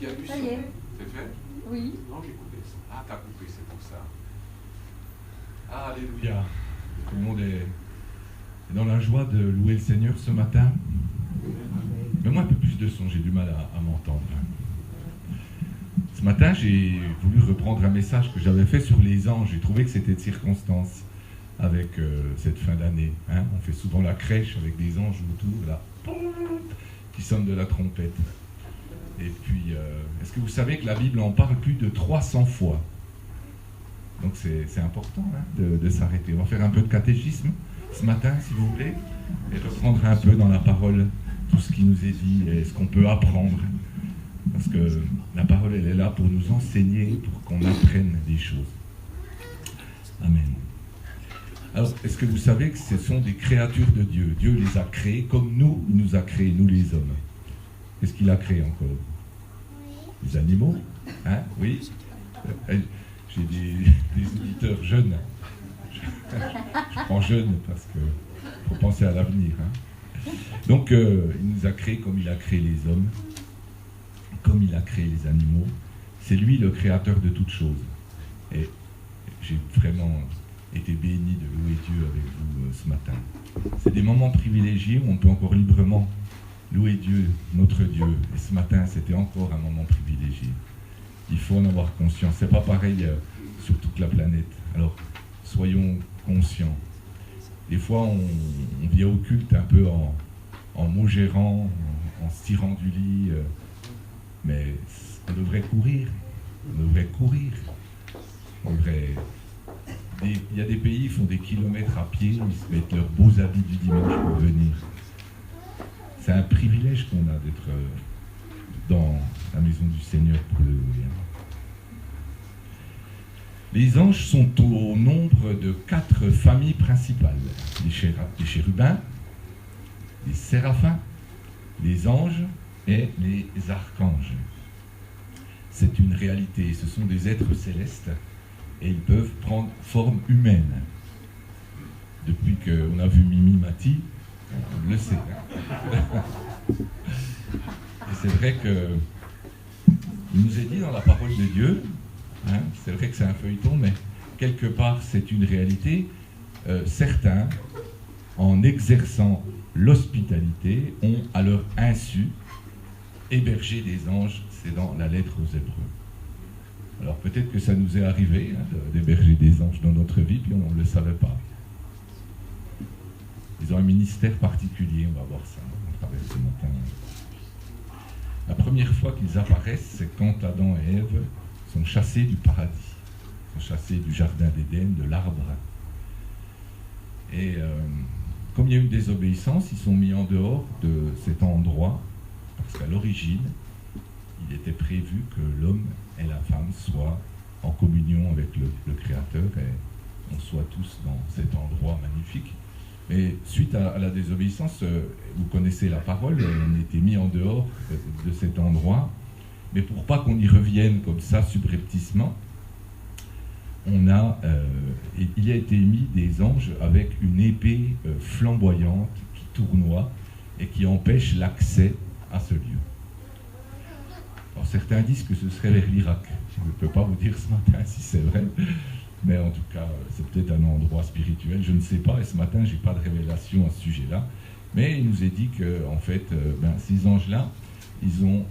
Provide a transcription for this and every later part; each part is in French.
Il y a du Ça son. y est. C'est fait? Oui. Non, j'ai coupé ça. Ah, t'as coupé, c'est pour ça. Ah, alléluia. Tout le monde est dans la joie de louer le Seigneur ce matin. Mais moi, un peu plus de son, j'ai du mal à m'entendre. Ce matin, j'ai voulu reprendre un message que j'avais fait sur les anges. J'ai trouvé que c'était de circonstance avec cette fin d'année. Hein. On fait souvent la crèche avec des anges autour, là, qui sonnent de la trompette. Et puis, est-ce que vous savez que la Bible en parle plus de 300 fois? Donc c'est important hein, de s'arrêter. On va faire un peu de catéchisme ce matin, si vous voulez, et reprendre un peu dans la parole tout ce qui nous est dit et ce qu'on peut apprendre. Parce que la parole, elle est là pour nous enseigner, pour qu'on apprenne des choses. Amen. Alors, est-ce que vous savez que ce sont des créatures de Dieu? Dieu les a créées comme nous, il nous a créés, nous les hommes. Qu'est-ce qu'il a créé encore? Les animaux? Hein? Oui. J'ai des auditeurs jeunes. Je prends jeune parce qu'il faut penser à l'avenir. Hein. Donc, il nous a créés comme il a créé les hommes, comme il a créé les animaux. C'est lui le créateur de toutes choses. Et j'ai vraiment été béni de louer Dieu avec vous ce matin. C'est des moments privilégiés où on peut encore librement louer Dieu, notre Dieu. Et ce matin, c'était encore un moment privilégié. Il faut en avoir conscience. C'est pas pareil sur toute la planète. Alors, soyons conscients. Des fois, on vient au culte un peu en maugérant, en se tirant du lit. Mais on devrait courir. On devrait courir. On devrait... Il y a des pays qui font des kilomètres à pied, ils se mettent leurs beaux habits du dimanche pour venir. C'est un privilège qu'on a d'être dans la maison du Seigneur pour le louer. Les anges sont au nombre de 4 familles principales. Les chérubins, les séraphins, les anges et les archanges. C'est une réalité, ce sont des êtres célestes et ils peuvent prendre forme humaine. Depuis qu'on a vu Mimi Mati, on le sait. Et c'est vrai que il nous est dit dans la parole de Dieu, hein, c'est vrai que c'est un feuilleton, mais quelque part c'est une réalité. Certains, en exerçant l'hospitalité, ont à leur insu hébergé des anges. C'est dans la lettre aux Hébreux. Alors peut-être que ça nous est arrivé hein, d'héberger des anges dans notre vie, puis on ne le savait pas. Ils ont un ministère particulier, on va voir ça à travers ce matin. La première fois qu'ils apparaissent, c'est quand Adam et Ève sont chassés du paradis, sont chassés du jardin d'Éden, de l'arbre. Et comme il y a eu une désobéissance, ils sont mis en dehors de cet endroit, parce qu'à l'origine, il était prévu que l'homme et la femme soient en communion avec le Créateur et on soit tous dans cet endroit magnifique. Mais suite à la désobéissance, vous connaissez la parole, on était mis en dehors de cet endroit. Mais pour pas qu'on y revienne comme ça subrepticement, il a été mis des anges avec une épée flamboyante qui tournoie et qui empêche l'accès à ce lieu. Alors certains disent que ce serait vers l'Irak. Je ne peux pas vous dire ce matin si c'est vrai, mais en tout cas, c'est peut-être un endroit spirituel, je ne sais pas, et ce matin, je n'ai pas de révélation à ce sujet-là. Mais il nous est dit que, en fait, ces anges-là, ils ont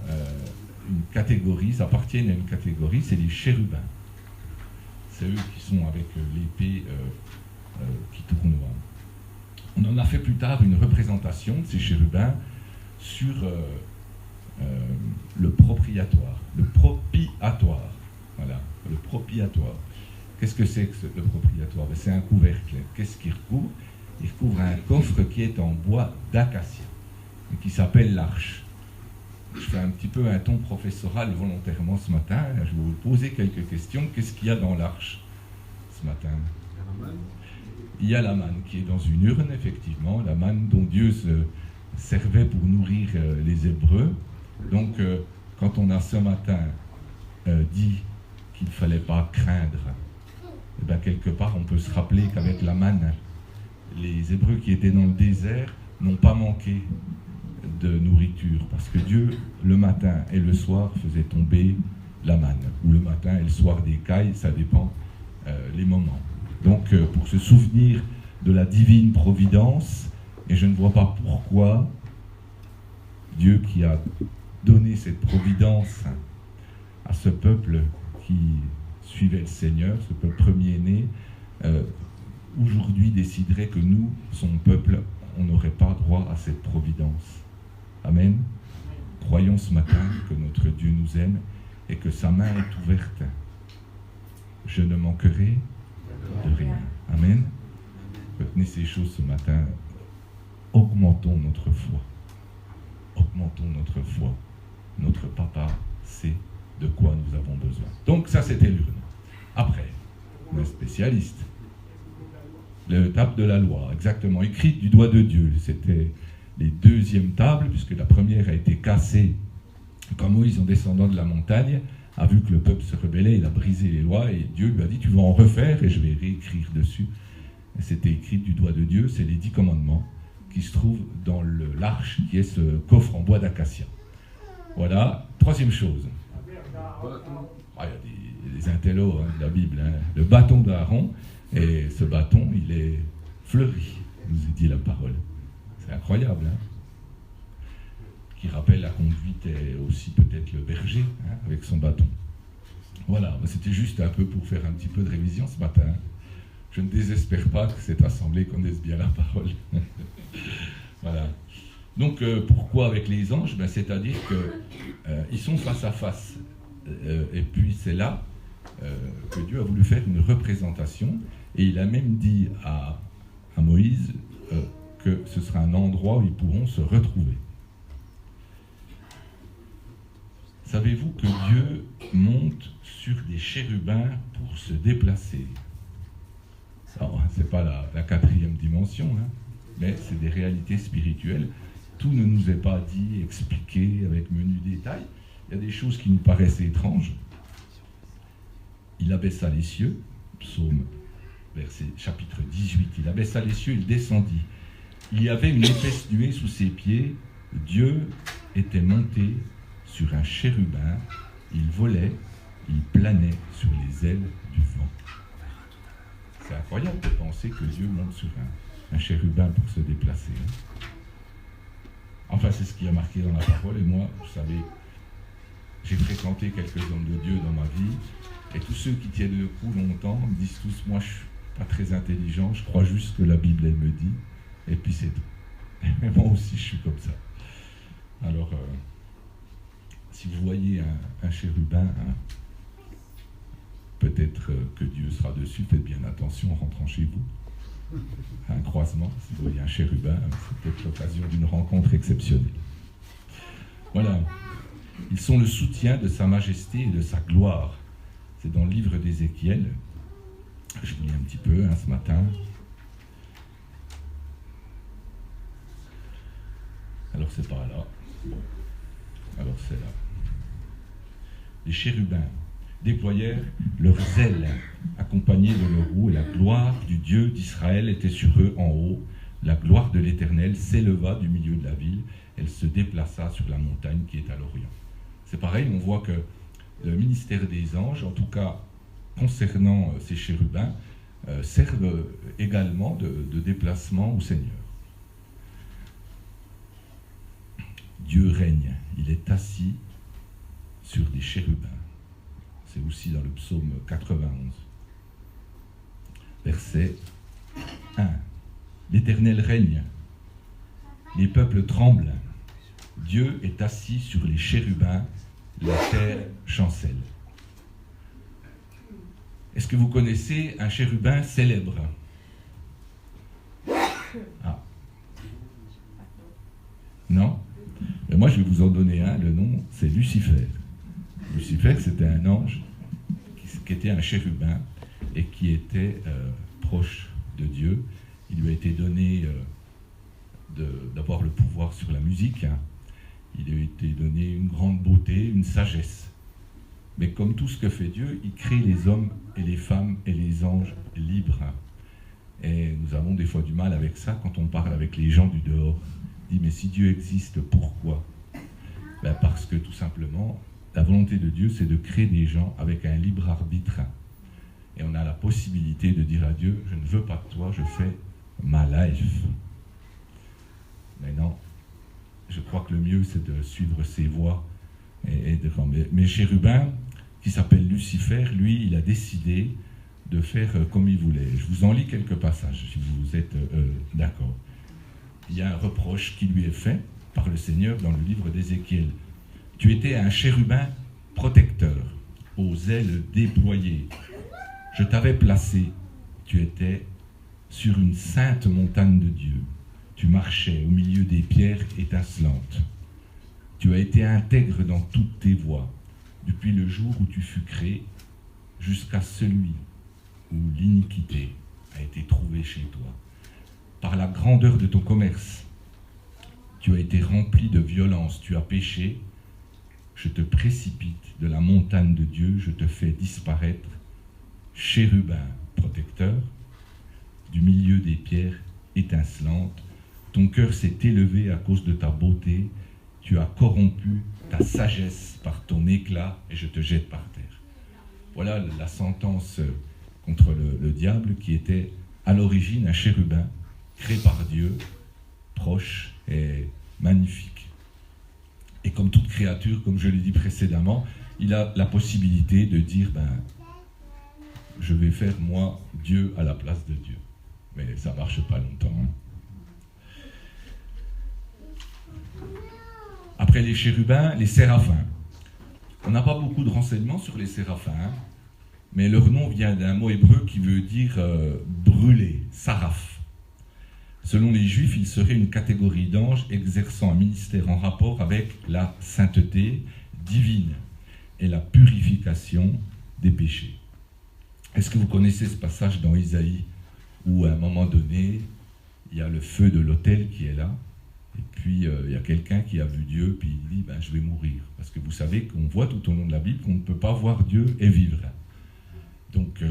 une catégorie, ils appartiennent à une catégorie, c'est les chérubins. C'est eux qui sont avec l'épée qui tournoie. On en a fait plus tard une représentation de ces chérubins sur le propriatoire, le propiatoire. Voilà, le propiatoire. Qu'est-ce que c'est que le propriatoire? C'est un couvercle. Qu'est-ce qu'il recouvre? Il recouvre un coffre qui est en bois d'acacia et qui s'appelle l'arche. Je fais un petit peu un ton professoral volontairement ce matin. Je vais vous poser quelques questions. Qu'est-ce qu'il y a dans l'arche ce matin? Il y a la manne qui est dans une urne, effectivement, la manne dont Dieu se servait pour nourrir les Hébreux. Donc, quand on a ce matin dit qu'il ne fallait pas craindre, eh bien, quelque part, on peut se rappeler qu'avec la manne, les Hébreux qui étaient dans le désert n'ont pas manqué de nourriture, parce que Dieu, le matin et le soir, faisait tomber la manne, ou le matin et le soir des cailles, ça dépend les moments. Donc, pour se souvenir de la divine providence, et je ne vois pas pourquoi Dieu qui a donné cette providence à ce peuple qui suivait le Seigneur, ce peuple premier-né, aujourd'hui déciderait que nous, son peuple, on n'aurait pas droit à cette providence. Amen. Croyons ce matin que notre Dieu nous aime et que sa main est ouverte. Je ne manquerai de rien. Amen. Retenez ces choses ce matin. Augmentons notre foi. Augmentons notre foi. Notre papa sait de quoi nous avons besoin. Donc ça, c'était l'urne. Après, un spécialiste. Le table de la loi, exactement, écrite du doigt de Dieu. C'était les deuxièmes tables, puisque la première a été cassée quand Moïse, en descendant de la montagne, a vu que le peuple se rebellait, il a brisé les lois, et Dieu lui a dit, tu vas en refaire, et je vais réécrire dessus. Et c'était écrit du doigt de Dieu, c'est les 10 commandements, qui se trouvent dans l'arche, qui est ce coffre en bois d'acacia. Voilà, troisième chose. Ah, il y a des intellos de la Bible, hein. Le bâton d'Aaron, et ce bâton, il est fleuri, nous est dit la parole. C'est incroyable, hein, qui rappelle la conduite et aussi peut-être le berger, hein, avec son bâton. Voilà, c'était juste un peu pour faire un petit peu de révision ce matin. Je ne désespère pas que cette assemblée connaisse bien la parole. Voilà. Donc, pourquoi avec les anges? C'est-à-dire qu'ils sont face à face. Et puis, c'est là que Dieu a voulu faire une représentation. Et il a même dit à Moïse que ce sera un endroit où ils pourront se retrouver. Savez-vous que Dieu monte sur des chérubins pour se déplacer? Ce n'est pas la quatrième dimension, hein, mais c'est des réalités spirituelles. Tout ne nous est pas dit, expliqué avec menu détail. Il y a des choses qui nous paraissent étranges. Il abaissa les cieux, psaume chapitre 18, il abaissa les cieux, il descendit. Il y avait une épaisse nuée sous ses pieds. Dieu était monté sur un chérubin. Il volait, il planait sur les ailes du vent. C'est incroyable de penser que Dieu monte sur un chérubin pour se déplacer. Enfin, c'est ce qui a marqué dans la parole. Et moi, vous savez, j'ai fréquenté quelques hommes de Dieu dans ma vie. Et tous ceux qui tiennent le coup longtemps me disent tous, moi je suis pas très intelligent, je crois juste que la Bible elle me dit, et puis c'est tout. Et moi aussi je suis comme ça. Alors, si vous voyez un chérubin, hein, peut-être que Dieu sera dessus, faites bien attention en rentrant chez vous. Un croisement, si vous voyez un chérubin, c'est peut-être l'occasion d'une rencontre exceptionnelle. Voilà. Ils sont le soutien de sa majesté et de sa gloire. C'est dans le livre d'Ézéchiel. Je vous lis un petit peu ce matin. Alors c'est par là. Bon. Alors c'est là. Les chérubins déployèrent leurs ailes, accompagnés de leurs roues, et la gloire du Dieu d'Israël était sur eux en haut. La gloire de l'Éternel s'éleva du milieu de la ville. Elle se déplaça sur la montagne qui est à l'Orient. C'est pareil, on voit que le ministère des anges, en tout cas concernant ces chérubins, servent également de déplacement au Seigneur. Dieu règne, il est assis sur des chérubins. C'est aussi dans le psaume 91. Verset 1. L'Éternel règne, les peuples tremblent. Dieu est assis sur les chérubins, la terre chancelle. Est-ce que vous connaissez un chérubin célèbre? Ah. Non? Mais moi, je vais vous en donner un. Le nom, c'est Lucifer. Lucifer, c'était un ange qui était un chérubin et qui était proche de Dieu. Il lui a été donné d'avoir le pouvoir sur la musique. Il lui a été donné une grande beauté, une sagesse. Mais comme tout ce que fait Dieu, il crée les hommes et les femmes et les anges libres. Et nous avons des fois du mal avec ça quand on parle avec les gens du dehors. dit, mais si Dieu existe, pourquoi ? Ben parce que tout simplement, la volonté de Dieu, c'est de créer des gens avec un libre arbitre. Et on a la possibilité de dire à Dieu, je ne veux pas de toi, je fais ma life. Mais non, je crois que le mieux, c'est de suivre ses voies. Mais chérubin, qui s'appelle Lucifer, lui, il a décidé de faire comme il voulait. Je vous en lis quelques passages, si vous êtes d'accord. Il y a un reproche qui lui est fait par le Seigneur dans le livre d'Ézéchiel. Tu étais un chérubin protecteur, aux ailes déployées. Je t'avais placé, tu étais sur une sainte montagne de Dieu. Tu marchais au milieu des pierres étincelantes. Tu as été intègre dans toutes tes voies, depuis le jour où tu fus créé, jusqu'à celui où l'iniquité a été trouvée chez toi. Par la grandeur de ton commerce, tu as été rempli de violence, tu as péché. Je te précipite de la montagne de Dieu, je te fais disparaître, chérubin protecteur, du milieu des pierres étincelantes. Ton cœur s'est élevé à cause de ta beauté, tu as corrompu ta sagesse par ton éclat et je te jette par terre. Voilà la sentence contre le diable qui était à l'origine un chérubin créé par Dieu, proche et magnifique. Et comme toute créature, comme je l'ai dit précédemment, il a la possibilité de dire, je vais faire moi Dieu à la place de Dieu. Mais ça ne marche pas longtemps. Après les chérubins, les séraphins. On n'a pas beaucoup de renseignements sur les séraphins, mais leur nom vient d'un mot hébreu qui veut dire brûler, saraph. Selon les Juifs, ils seraient une catégorie d'anges exerçant un ministère en rapport avec la sainteté divine et la purification des péchés. Est-ce que vous connaissez ce passage dans Isaïe où à un moment donné, il y a le feu de l'autel qui est là, et puis il y a quelqu'un qui a vu Dieu, puis il dit, je vais mourir. Parce que vous savez qu'on voit tout au long de la Bible qu'on ne peut pas voir Dieu et vivre. Donc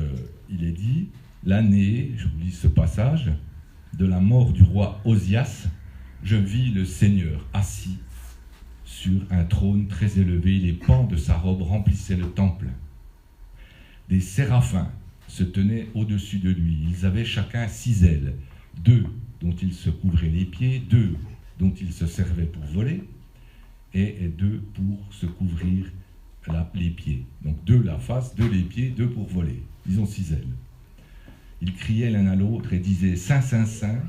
il est dit, l'année, je vous lis ce passage, de la mort du roi Osias, je vis le Seigneur assis sur un trône très élevé, les pans de sa robe remplissaient le temple. Des séraphins se tenaient au-dessus de lui, ils avaient chacun 6 ailes, 2 dont ils se couvraient les pieds, 2 dont ils se servaient pour voler, et 2 pour se couvrir les pieds. Donc 2 la face, 2 les pieds, 2 pour voler. Ils ont 6 ailes. Ils criaient l'un à l'autre et disaient « Saint, Saint, Saint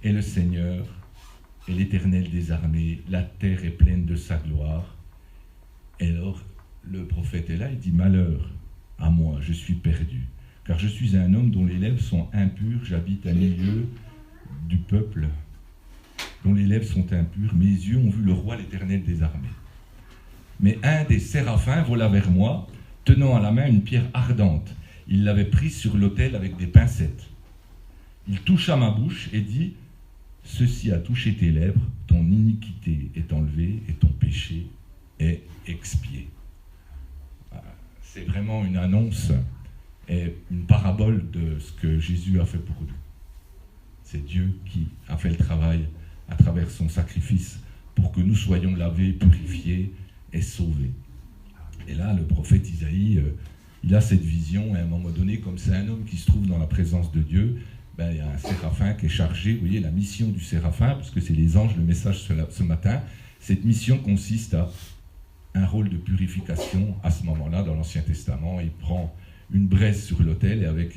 est le Seigneur et l'Éternel des armées, la terre est pleine de sa gloire. » Et alors le prophète est là, il dit « Malheur à moi, je suis perdu, car je suis un homme dont les lèvres sont impures, j'habite à milieu du peuple dont les lèvres sont impures, mes yeux ont vu le roi l'Éternel des armées. » Mais un des séraphins vola vers moi, tenant à la main une pierre ardente. Il l'avait prise sur l'autel avec des pincettes. Il toucha ma bouche et dit, « Ceci a touché tes lèvres, ton iniquité est enlevée et ton péché est expié. » C'est vraiment une annonce et une parabole de ce que Jésus a fait pour nous. C'est Dieu qui a fait le travail à travers son sacrifice pour que nous soyons lavés, purifiés et sauvés. Et là, le prophète Isaïe, il a cette vision, et à un moment donné, comme c'est un homme qui se trouve dans la présence de Dieu, il y a un séraphin qui est chargé, vous voyez, la mission du séraphin, parce que c'est les anges, le message ce matin, cette mission consiste à un rôle de purification à ce moment-là, dans l'Ancien Testament. Il prend une braise sur l'autel, et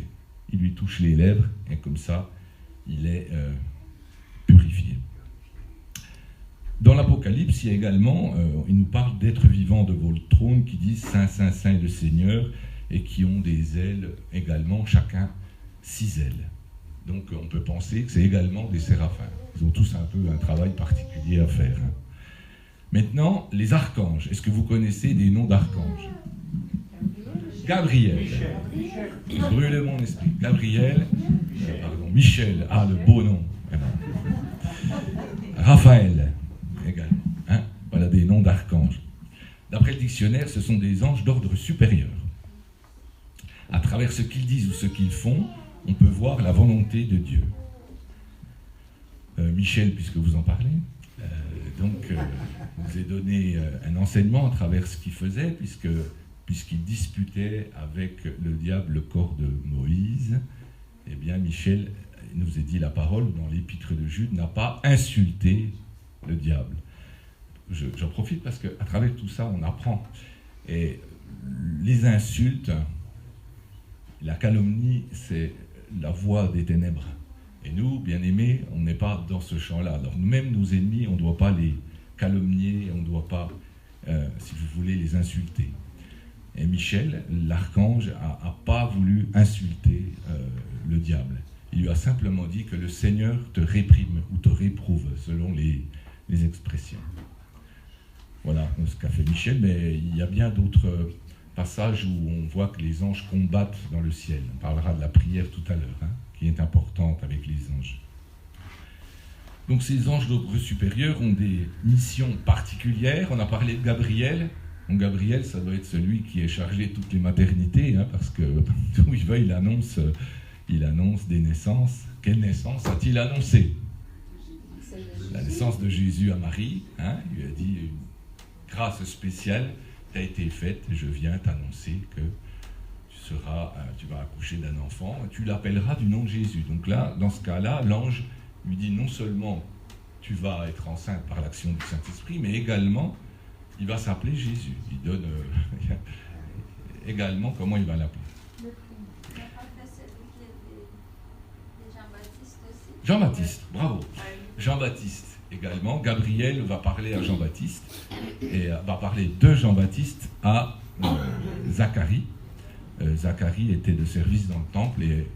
il lui touche les lèvres, et comme ça, il est purifié. Dans l'Apocalypse, il y a également, il nous parle d'êtres vivants devant le trône qui disent « Saint, Saint, Saint est le Seigneur » et qui ont des ailes également, chacun 6 ailes. Donc on peut penser que c'est également des séraphins. Ils ont tous un peu un travail particulier à faire. Maintenant, les archanges. Est-ce que vous connaissez des noms d'archanges ? Gabriel. Brûlez mon esprit. Gabriel. Michel. Ah, le beau nom. Raphaël. Également. Voilà des noms d'archanges. D'après le dictionnaire, ce sont des anges d'ordre supérieur. À travers ce qu'ils disent ou ce qu'ils font, on peut voir la volonté de Dieu. Michel, puisque vous en parlez, vous ai donné un enseignement à travers ce qu'il faisait, puisqu'il disputait avec le diable le corps de Moïse. Eh bien, Michel nous a dit la parole dans l'épître de Jude, n'a pas insulté le diable. J'en profite parce qu'à travers tout ça, on apprend. Et les insultes, la calomnie, c'est la voie des ténèbres. Et nous, bien-aimés, on n'est pas dans ce champ-là. Alors nous-mêmes, nos ennemis, on ne doit pas les calomnier, on ne doit pas, si vous voulez, les insulter. Et Michel, l'archange, n'a pas voulu insulter le diable. Il lui a simplement dit que le Seigneur te réprime ou te réprouve, selon les expressions. Voilà ce qu'a fait Michel, mais il y a bien d'autres passages où on voit que les anges combattent dans le ciel. On parlera de la prière tout à l'heure, qui est importante avec les anges. Donc ces anges d'ordre supérieur ont des missions particulières. On a parlé de Gabriel. Donc Gabriel, ça doit être celui qui est chargé de toutes les maternités, parce que où il va, il annonce des naissances. Quelle naissance a-t-il annoncé? La naissance de Jésus à Marie. Il lui a dit une grâce spéciale t'a été faite. Je viens t'annoncer que tu vas accoucher d'un enfant et tu l'appelleras du nom de Jésus. Donc là, dans ce cas-là, l'ange lui dit non seulement tu vas être enceinte par l'action du Saint-Esprit, mais également il va s'appeler Jésus. Il donne également comment il va l'appeler. Jean-Baptiste, bravo. Jean-Baptiste également. Gabriel va parler à Jean-Baptiste et va parler de Jean-Baptiste à Zacharie. Zacharie était de service dans le temple et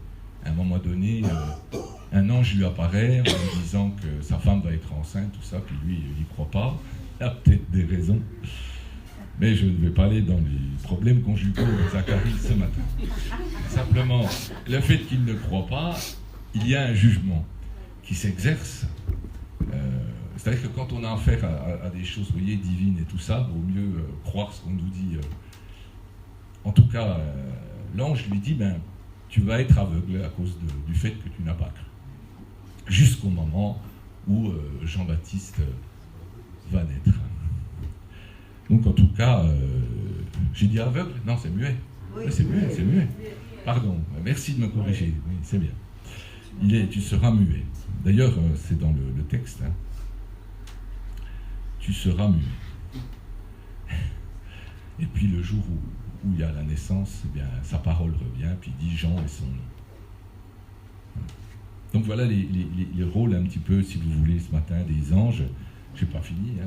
à un moment donné, un ange lui apparaît en lui disant que sa femme va être enceinte, tout ça, puis lui, il n'y croit pas. Il a peut-être des raisons, mais je ne vais pas aller dans les problèmes conjugaux de Zacharie ce matin. Simplement, le fait qu'il ne croit pas, il y a un jugement qui s'exerce. C'est-à-dire que quand on a affaire à des choses, vous voyez, divines et tout ça, il vaut mieux croire ce qu'on nous dit. En tout cas, l'ange lui dit, tu vas être aveugle à cause du fait que tu n'as pas cru. Jusqu'au moment où Jean-Baptiste va naître. Donc en tout cas, j'ai dit aveugle? Non, c'est muet. Oui, c'est muet. Pardon, merci de me corriger. Oui, c'est bien. Tu seras muet. D'ailleurs, c'est dans le texte. Tu seras muet. Et puis le jour où il y a la naissance, eh bien, sa parole revient, puis il dit Jean et son nom. Donc voilà les rôles un petit peu, si vous voulez, ce matin, des anges. Je n'ai pas fini,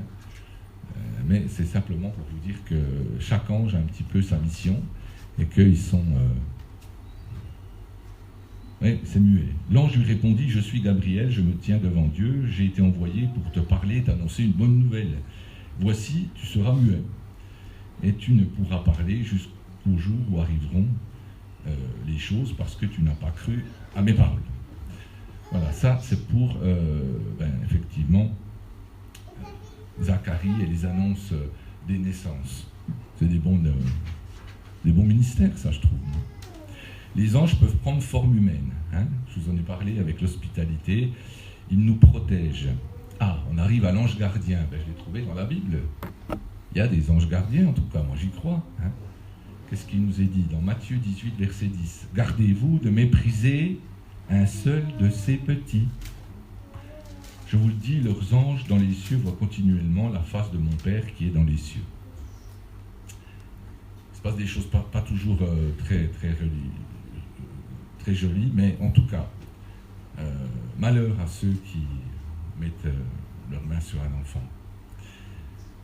mais c'est simplement pour vous dire que chaque ange a un petit peu sa mission et qu'ils sont... Oui, c'est muet. L'ange lui répondit, je suis Gabriel, je me tiens devant Dieu, j'ai été envoyé pour te parler et t'annoncer une bonne nouvelle. Voici, tu seras muet et tu ne pourras parler jusqu'au jour où arriveront les choses parce que tu n'as pas cru à mes paroles. Voilà, ça c'est pour, effectivement, Zacharie et les annonces des naissances. C'est des bons ministères, ça, je trouve. Les anges peuvent prendre forme humaine. Je vous en ai parlé avec l'hospitalité. Ils nous protègent. On arrive à l'ange gardien. Je l'ai trouvé dans la Bible. Il y a des anges gardiens, en tout cas, moi j'y crois. Qu'est-ce qu'il nous est dit dans Matthieu 18, verset 10 ? Gardez-vous de mépriser un seul de ces petits. Je vous le dis, leurs anges dans les cieux voient continuellement la face de mon Père qui est dans les cieux. Il se passe des choses pas toujours très jolies, mais en tout cas, malheur à ceux qui mettent leurs mains sur un enfant.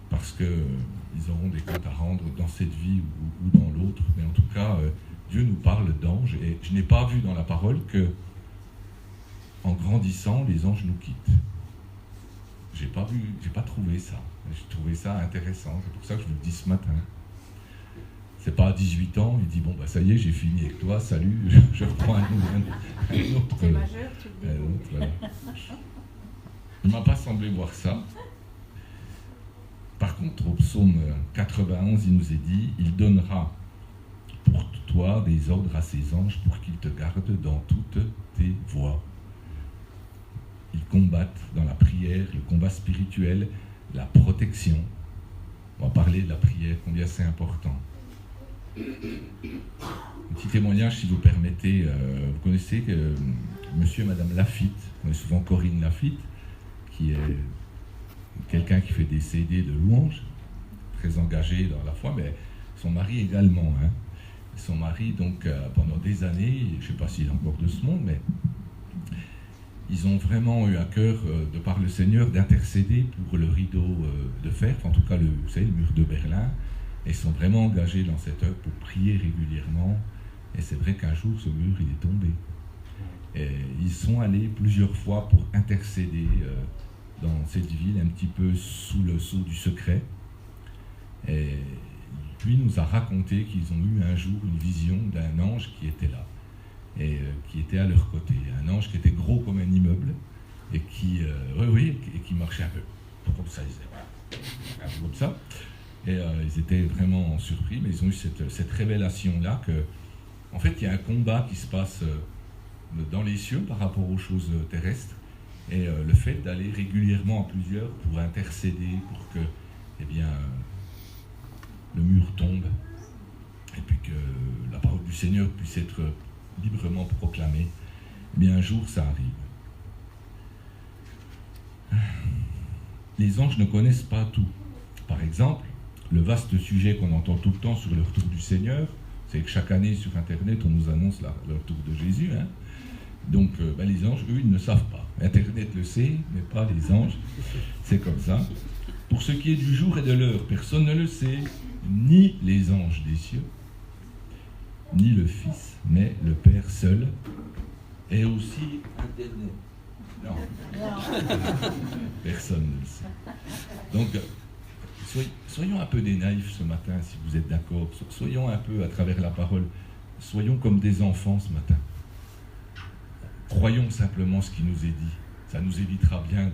Parce qu'ils auront des comptes à rendre dans cette vie ou dans l'autre. Mais en tout cas, Dieu nous parle d'anges. Et je n'ai pas vu dans la parole que, en grandissant, les anges nous quittent. J'ai pas trouvé ça. J'ai trouvé ça intéressant. C'est pour ça que je vous le dis ce matin. C'est pas à 18 ans, il dit bon ça y est, j'ai fini avec toi, salut, je reprends un autre. C'est majeur, tu le dis. Voilà. Il ne m'a pas semblé voir ça. Par contre, au psaume 91, il nous est dit il donnera pour toi des ordres à ses anges pour qu'ils te gardent dans toutes tes voies. ils combattent dans la prière, le combat spirituel, la protection. On va parler de la prière, combien c'est important. Un petit témoignage, si vous permettez. Vous connaissez monsieur et madame Lafitte, on connaît souvent Corinne Lafitte, qui est quelqu'un qui fait des CD de louanges, très engagé dans la foi, mais son mari également. Hein. Son mari, donc, pendant des années, je ne sais pas s'il est encore de ce monde, mais ils ont vraiment eu à cœur, de par le Seigneur, d'intercéder pour le rideau de fer, en tout cas le mur de Berlin, et sont vraiment engagés dans cette œuvre pour prier régulièrement. Et c'est vrai qu'un jour, ce mur, il est tombé. Et ils sont allés plusieurs fois pour intercéder dans cette ville, un petit peu sous le sceau du secret. Et puis, il nous a raconté qu'ils ont eu un jour une vision d'un ange qui était là, et qui était à leur côté. Un ange qui était gros comme un immeuble, et qui, et qui marchait un peu comme ça, ils disaient, un peu comme ça. Et ils étaient vraiment surpris, mais ils ont eu cette révélation-là que, en fait, il y a un combat qui se passe dans les cieux par rapport aux choses terrestres, et le fait d'aller régulièrement à plusieurs pour intercéder, pour que, eh bien, le mur tombe, et puis que la parole du Seigneur puisse être librement proclamée, eh bien, un jour, ça arrive. Les anges ne connaissent pas tout. Par exemple, le vaste sujet qu'on entend tout le temps sur le retour du Seigneur, c'est que chaque année sur Internet, on nous annonce le retour de Jésus. Hein. Donc, les anges, eux, ils ne savent pas. Internet le sait, mais pas les anges. C'est comme ça. Pour ce qui est du jour et de l'heure, personne ne le sait, ni les anges des cieux, ni le Fils, mais le Père seul, et aussi Internet. Non. Personne ne le sait. Donc, soyons un peu des naïfs ce matin, si vous êtes d'accord. Soyons un peu, à travers la parole, soyons comme des enfants ce matin. Croyons simplement ce qui nous est dit. Ça nous évitera bien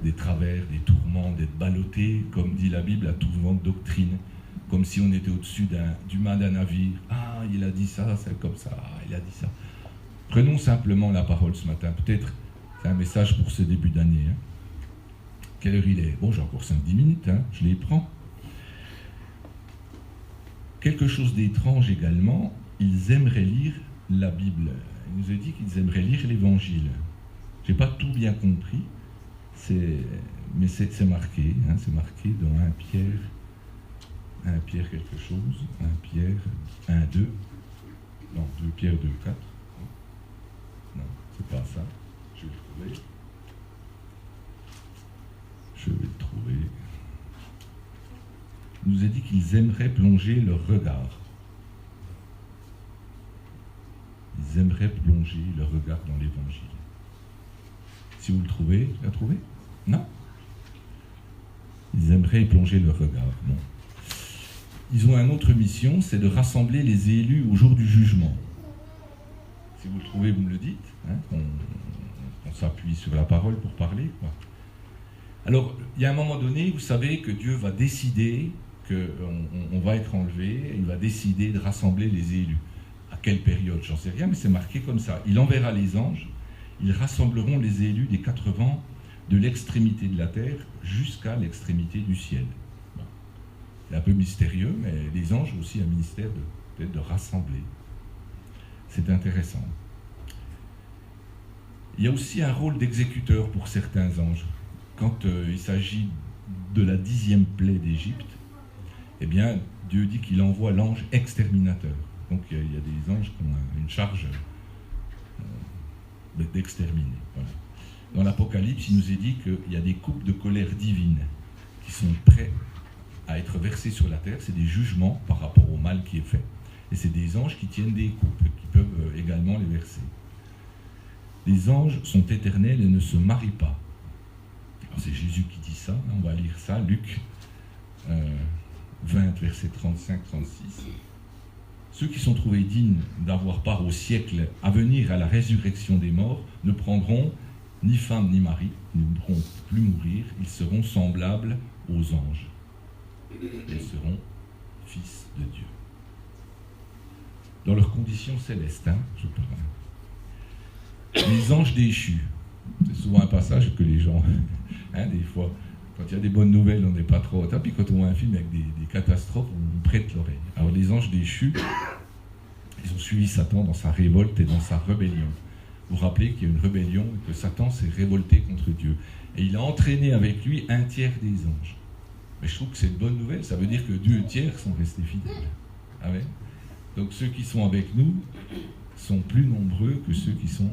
des travers, des tourments, d'être ballottés, comme dit la Bible, à tout vent de doctrine, comme si on était au-dessus du mât d'un navire. Ah, il a dit ça, c'est comme ça, il a dit ça. Prenons simplement la parole ce matin. Peut-être c'est un message pour ce début d'année. Hein. Quelle heure il est? Bon, j'ai encore 5-10 minutes, hein, je les prends. Quelque chose d'étrange également, ils aimeraient lire la Bible. Il nous a dit qu'ils aimeraient lire l'Évangile. Je n'ai pas tout bien compris, mais c'est marqué. Hein, c'est marqué dans 1 Pierre quelque chose, 1 Pierre 1, 2, non, 2 Pierre 2, 4. Non, c'est pas ça. Je vais le trouver. Il nous a dit qu'ils aimeraient plonger leur regard. Ils aimeraient plonger leur regard dans l'Évangile. Si vous le trouvez, vous l'avez trouvé? Non? Ils aimeraient y plonger leur regard. Non. Ils ont une autre mission, c'est de rassembler les élus au jour du jugement. Si vous le trouvez, vous me le dites. Hein, on s'appuie sur la parole pour parler, quoi. Alors, il y a un moment donné, vous savez que Dieu va décider qu'on va être enlevé, il va décider de rassembler les élus. À quelle période, j'en sais rien, mais c'est marqué comme ça. Il enverra les anges, ils rassembleront les élus des 4 vents, de l'extrémité de la terre jusqu'à l'extrémité du ciel. Bon. C'est un peu mystérieux, mais les anges ont aussi un ministère peut-être de rassembler. C'est intéressant. Il y a aussi un rôle d'exécuteur pour certains anges. Quand il s'agit de la 10e plaie d'Égypte, eh bien, Dieu dit qu'il envoie l'ange exterminateur. Donc il y a des anges qui ont une charge d'exterminer. Voilà. Dans l'Apocalypse, il nous est dit qu'il y a des coupes de colère divine qui sont prêts à être versées sur la terre. C'est des jugements par rapport au mal qui est fait. Et c'est des anges qui tiennent des coupes, qui peuvent également les verser. Les anges sont éternels et ne se marient pas. C'est Jésus qui dit ça, on va lire ça, Luc 20, versets 35-36. Ceux qui sont trouvés dignes d'avoir part au siècle à venir à la résurrection des morts ne prendront ni femme ni mari, ils ne pourront plus mourir, ils seront semblables aux anges. Ils seront fils de Dieu. Dans leurs conditions célestes, je parle. Les anges déchus. C'est souvent un passage que les gens, des fois, quand il y a des bonnes nouvelles, on n'est pas trop au top, puis quand on voit un film avec des catastrophes, on prête l'oreille. Alors les anges déchus, ils ont suivi Satan dans sa révolte et dans sa rébellion. Vous vous rappelez qu'il y a une rébellion et que Satan s'est révolté contre Dieu. Et il a entraîné avec lui un tiers des anges. Mais je trouve que c'est une bonne nouvelle, ça veut dire que 2 tiers sont restés fidèles. Amen. Donc ceux qui sont avec nous sont plus nombreux que ceux qui sont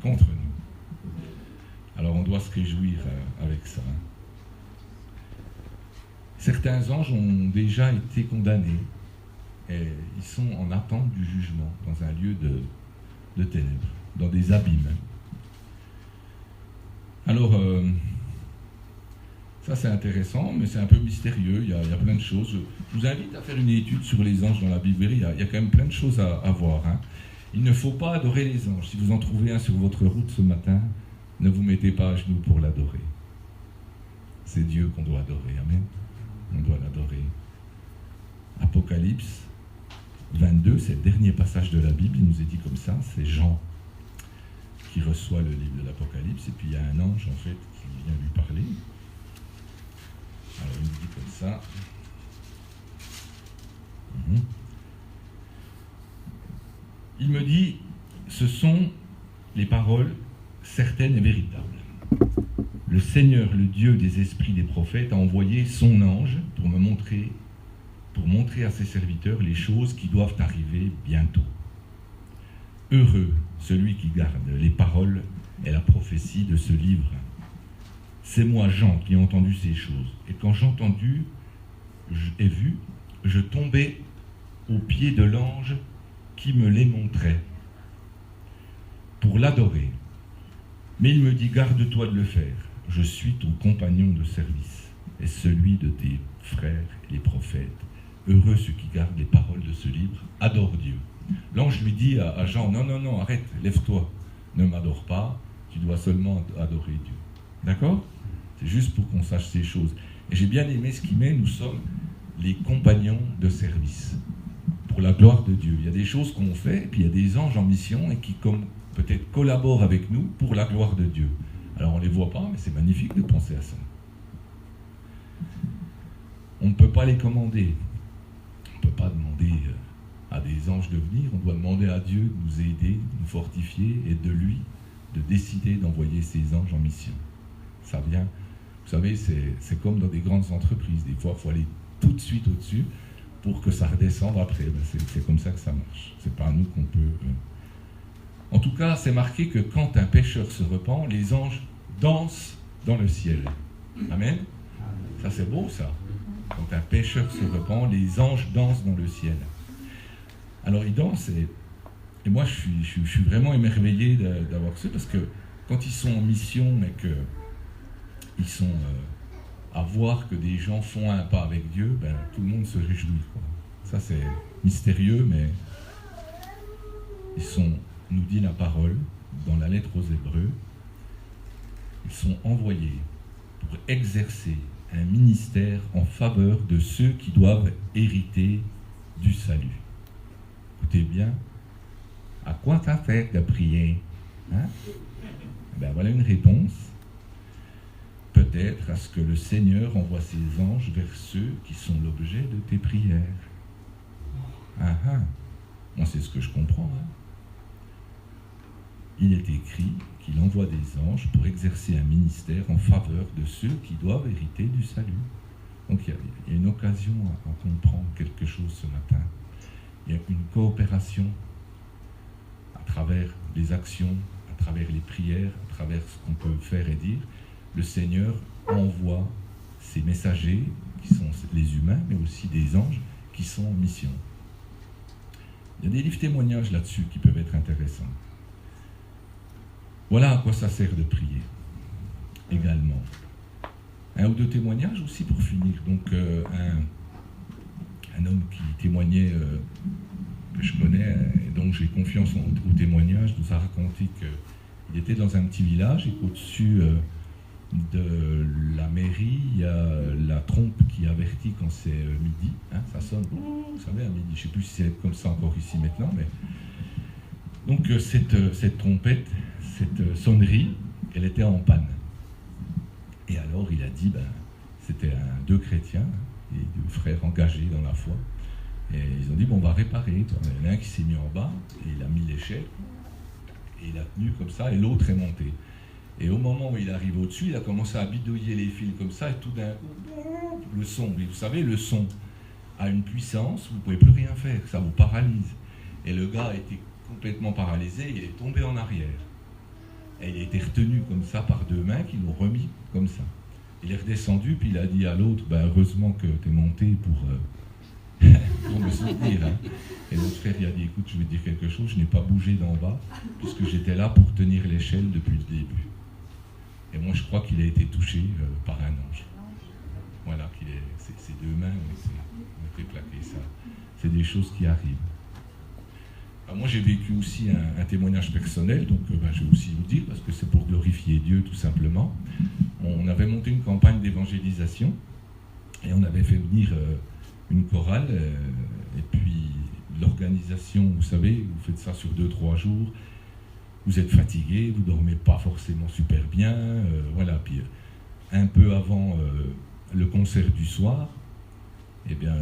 contre nous. Alors on doit se réjouir avec ça. Certains anges ont déjà été condamnés et ils sont en attente du jugement dans un lieu de ténèbres, dans des abîmes. Alors, ça c'est intéressant, mais c'est un peu mystérieux, il y a plein de choses. Je vous invite à faire une étude sur les anges dans la Bible, il y a quand même plein de choses à voir. Hein. Il ne faut pas adorer les anges. Si vous en trouvez un sur votre route ce matin, ne vous mettez pas à genoux pour l'adorer. C'est Dieu qu'on doit adorer, amen. On doit l'adorer. Apocalypse 22, c'est le dernier passage de la Bible, il nous est dit comme ça, c'est Jean qui reçoit le livre de l'Apocalypse, et puis il y a un ange en fait qui vient lui parler. Alors il nous dit comme ça. Il me dit, ce sont les paroles certaines et véritables. Le Seigneur, le Dieu des esprits des prophètes, a envoyé son ange pour montrer à ses serviteurs les choses qui doivent arriver bientôt. Heureux celui qui garde les paroles et la prophétie de ce livre. C'est moi, Jean, qui ai entendu ces choses. Et quand j'ai entendu et vu, je tombais aux pieds de l'ange qui me les montrait pour l'adorer. Mais il me dit, garde-toi de le faire. Je suis ton compagnon de service et celui de tes frères et les prophètes. Heureux ceux qui gardent les paroles de ce livre, adore Dieu. L'ange lui dit à Jean, non, arrête, lève-toi, ne m'adore pas, tu dois seulement adorer Dieu. D'accord ? C'est juste pour qu'on sache ces choses. Et j'ai bien aimé ce qu'il met, nous sommes les compagnons de service, pour la gloire de Dieu. Il y a des choses qu'on fait, et puis il y a des anges en mission, et qui peut-être collaborent avec nous pour la gloire de Dieu. Alors on ne les voit pas, mais c'est magnifique de penser à ça. On ne peut pas les commander. On ne peut pas demander à des anges de venir, on doit demander à Dieu de nous aider, de nous fortifier, et de lui, de décider d'envoyer ses anges en mission. Ça vient, vous savez, c'est comme dans des grandes entreprises. Des fois, il faut aller tout de suite au-dessus pour que ça redescende après. C'est comme ça que ça marche. C'est pas à nous qu'on peut... En tout cas, c'est marqué que quand un pécheur se repent, les anges dansent dans le ciel. Amen. Ça, c'est beau, ça. Quand un pécheur se repent, les anges dansent dans le ciel. Alors, ils dansent, et moi, je suis vraiment émerveillé d'avoir ça, parce que quand ils sont en mission, mais qu'ils sont à voir que des gens font un pas avec Dieu, tout le monde se réjouit, quoi. Ça, c'est mystérieux, mais ils sont... nous dit la parole dans la lettre aux Hébreux, ils sont envoyés pour exercer un ministère en faveur de ceux qui doivent hériter du salut. Écoutez bien, à quoi ça fait de prier, hein? Voilà une réponse. Peut-être à ce que le Seigneur envoie ses anges vers ceux qui sont l'objet de tes prières. Moi c'est ce que je comprends, hein. Il est écrit qu'il envoie des anges pour exercer un ministère en faveur de ceux qui doivent hériter du salut. Donc il y a une occasion à comprendre quelque chose ce matin. Il y a une coopération à travers les actions, à travers les prières, à travers ce qu'on peut faire et dire. Le Seigneur envoie ses messagers, qui sont les humains, mais aussi des anges, qui sont en mission. Il y a des livres témoignages là-dessus qui peuvent être intéressants. Voilà à quoi ça sert de prier, également. Un ou deux témoignages aussi pour finir. Donc, un homme qui témoignait, que je connais, et donc j'ai confiance au témoignage, nous a raconté qu'il était dans un petit village et qu'au-dessus de la mairie, il y a la trompe qui avertit quand c'est midi. Hein, ça sonne, vous savez, à midi. Je ne sais plus si c'est comme ça encore ici maintenant, mais... Donc cette trompette, cette sonnerie, elle était en panne. Et alors il a dit, c'était deux chrétiens, et deux frères engagés dans la foi. Et ils ont dit, on va réparer. Il y en a un qui s'est mis en bas, et il a mis l'échelle, et il a tenu comme ça, et l'autre est monté. Et au moment où il arrive au-dessus, il a commencé à bidouiller les fils comme ça, et tout d'un coup, le son. Et vous savez, le son a une puissance, vous ne pouvez plus rien faire, ça vous paralyse. Et le gars a été complètement paralysé, il est tombé en arrière. Et il a été retenu comme ça par deux mains qui l'ont remis comme ça. Il est redescendu, puis il a dit à l'autre, heureusement que tu es monté pour me soutenir. Hein. Et l'autre frère, il a dit, écoute, je vais te dire quelque chose, je n'ai pas bougé d'en bas, puisque j'étais là pour tenir l'échelle depuis le début. Et moi, je crois qu'il a été touché par un ange. Voilà, ses deux mains ont été plaquées. Ça, c'est des choses qui arrivent. Alors moi, j'ai vécu aussi un témoignage personnel, donc je vais aussi vous dire, parce que c'est pour glorifier Dieu, tout simplement. On avait monté une campagne d'évangélisation, et on avait fait venir une chorale, et puis l'organisation, vous savez, vous faites ça sur 2-3 jours, vous êtes fatigué, vous ne dormez pas forcément super bien, voilà. Puis un peu avant le concert du soir, eh bien,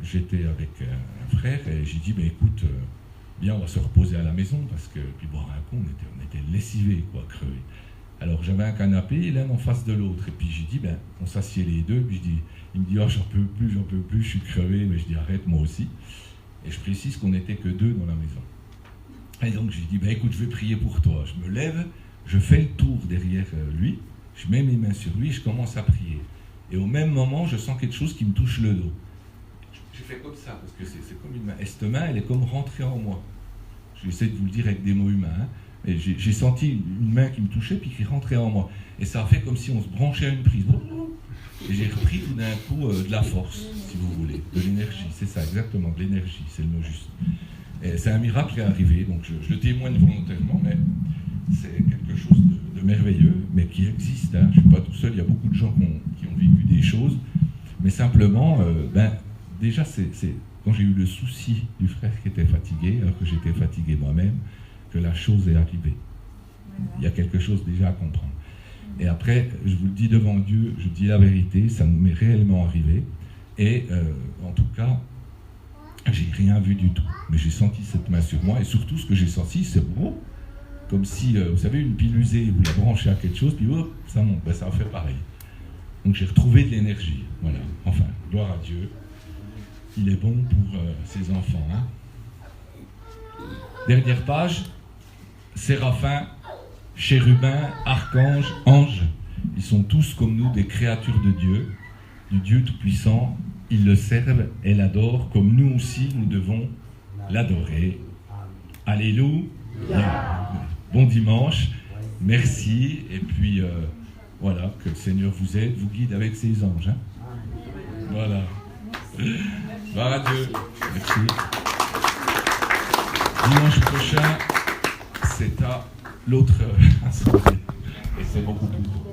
j'étais avec un frère et j'ai dit, écoute, bien, on va se reposer à la maison parce que, puis boire un coup, on était lessivés, quoi, crevés. Alors j'avais un canapé, l'un en face de l'autre, et puis j'ai dit, on s'assied les deux, puis il me dit, j'en peux plus, je suis crevé, mais je dis, arrête, moi aussi. Et je précise qu'on n'était que deux dans la maison. Et donc j'ai dit, écoute, je vais prier pour toi. Je me lève, je fais le tour derrière lui, je mets mes mains sur lui, je commence à prier. Et au même moment, je sens quelque chose qui me touche le dos. Je fais comme ça, parce que c'est comme une main. Et cette main, elle est comme rentrée en moi. J'essaie de vous le dire avec des mots humains. Hein. Et j'ai senti une main qui me touchait, puis qui rentrait en moi. Et ça a fait comme si on se branchait à une prise. Et j'ai repris tout d'un coup de la force, si vous voulez, de l'énergie. C'est ça, exactement, de l'énergie, c'est le mot juste. Et c'est un miracle qui est arrivé, donc je le témoigne volontairement, mais c'est quelque chose de merveilleux, mais qui existe. Hein. Je ne suis pas tout seul, il y a beaucoup de gens qui ont vécu des choses, mais simplement, déjà, c'est quand j'ai eu le souci du frère qui était fatigué, alors que j'étais fatigué moi-même, que la chose est arrivée. Il y a quelque chose déjà à comprendre. Et après, je vous le dis devant Dieu, je dis la vérité, ça m'est réellement arrivé, et en tout cas, j'ai rien vu du tout, mais j'ai senti cette main sur moi, et surtout ce que j'ai senti, c'est comme si, vous savez, une pile usée, vous la branchez à quelque chose, puis ça monte, ça a fait pareil. Donc j'ai retrouvé de l'énergie, voilà. Enfin, gloire à Dieu, il est bon pour ses enfants. Hein. Dernière page, Séraphin, chérubins, archanges, anges, ils sont tous comme nous des créatures de Dieu, du Dieu Tout-Puissant. Ils le servent et l'adorent comme nous aussi nous devons l'adorer. Alléluia. Bon dimanche, merci, et puis voilà, que le Seigneur vous aide, vous guide avec ses anges. Hein. Voilà. Gloire à Dieu. Merci. Dimanche prochain, c'est à l'autre assemblée, et c'est beaucoup plus beau.